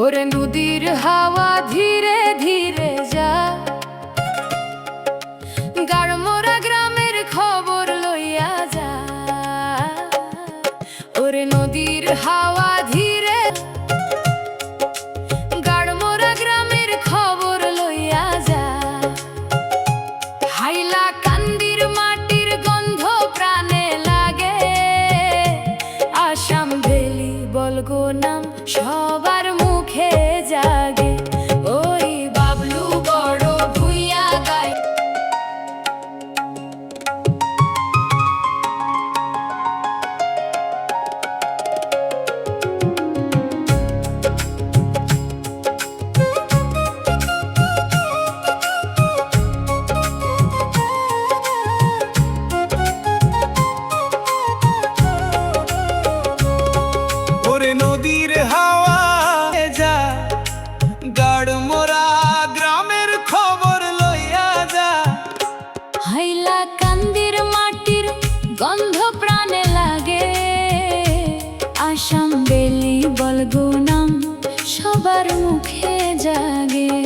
ওরে নদীর হাওয়া ধীরে ধীরে যা, গাড়মোরা গ্রামের খবর লইয়া যা। ওরে নদীর হাওয়া ধীরে, গাড়মোরা গ্রামের খবর লইয়া যা। হাইলা কান্দির মাটির গন্ধ প্রাণে লাগে, আসাম ভেলি বলগো নাম সবার মুখে জাগে। ওই বাবলু বড় ভুইয়া গায়, নদীর হাওয়া যা, গাড়মোরা গ্রামের খবর লইয়া যা। হাইলা কান্দির মাটির গন্ধ প্রাণে লাগে, আসাম বেলি বলগো নাম সবার মুখে জাগে।